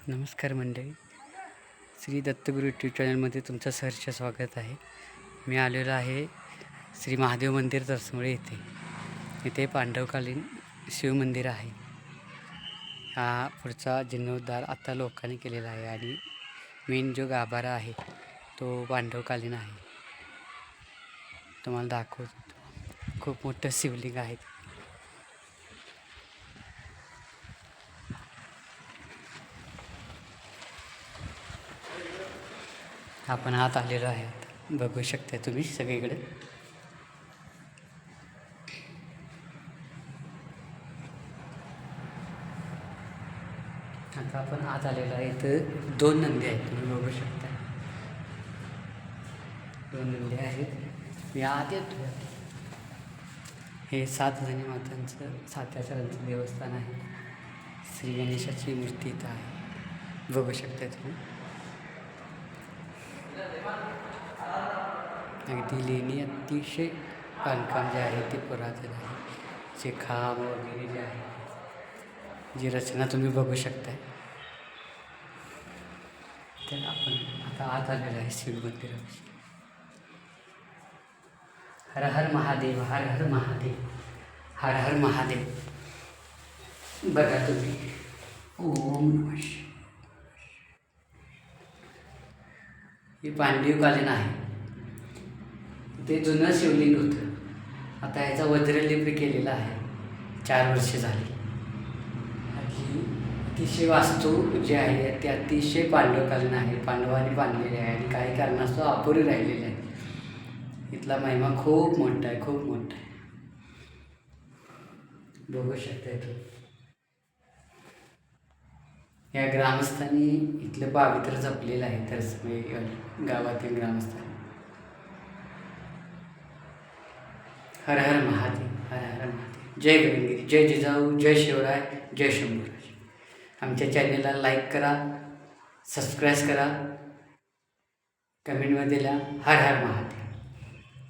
नमस्कार मंडळी, श्री दत्तगुरू यूट्यूब चॅनलमध्ये तुमचं सहर्ष स्वागत आहे. मी आलेलो आहे श्री महादेव मंदिर तरसमुळे येथे. इथे पांडवकालीन शिवमंदिर आहे. हा पुढचा जीर्णोद्धार आता लोकांनी केलेला आहे आणि मेन जो गाभारा आहे तो पांडवकालीन आहे. तुम्हाला दाखवतो. खूप मोठं शिवलिंग आहे. आपण आत आलेलो आहे. बघू शकता तुम्ही सगळीकडे. आता आपण आत आलेलो आहे. इथं 2 नंदी आहेत, तुम्ही बघू शकता. 2 नंदी आहेत. मी आत येतो. हे 7 जणी मातांचं 7 आचारांचं देवस्थान आहे. श्री गणेशाची मूर्ती इथं आहे, बघू शकता तुम्ही. अगदी लेणी अतिशय बांधकाम जे आहे ते पुरातन आहे. जे खांब वगैरे जे आहे, जी रचना तुम्ही बघू शकताय. तर आपण आता आत आलेलो आहे शिव मंदिरात. हर हर महादेव, हर हर महादेव, हर हर महादेव. बघा तुम्ही. ओम नमः शिवाय. हे पांडवकालीन आहे. ते जुनं शिवलिंग होतं. आता याचा वज्रलेप केलेला आहे. 4 वर्षे झाली. अतिशय वास्तू जे आहे ते अतिशय पांडवकालीन आहे. पांडवांनी बांधलेले आहे आणि काही कारणास्तव अपुरी राहिलेले आहे. इथला महिमा खूप मोठा आहे, खूप मोठा आहे. बघू शकता इथं. या ग्रामस्थांनी इथलं पावित्र्य जपलेलं आहे. तर गावातील ग्रामस्थांनी. हर हर महादेव, हर हर महादेव. जय गगनगिरी, जय जिजाऊ, जय शिवराय, जय शंभूराज. आमच्या चॅनलला लाईक करा, सबस्क्राईब करा, कमेंटमध्ये लिहा हर हर महादेव.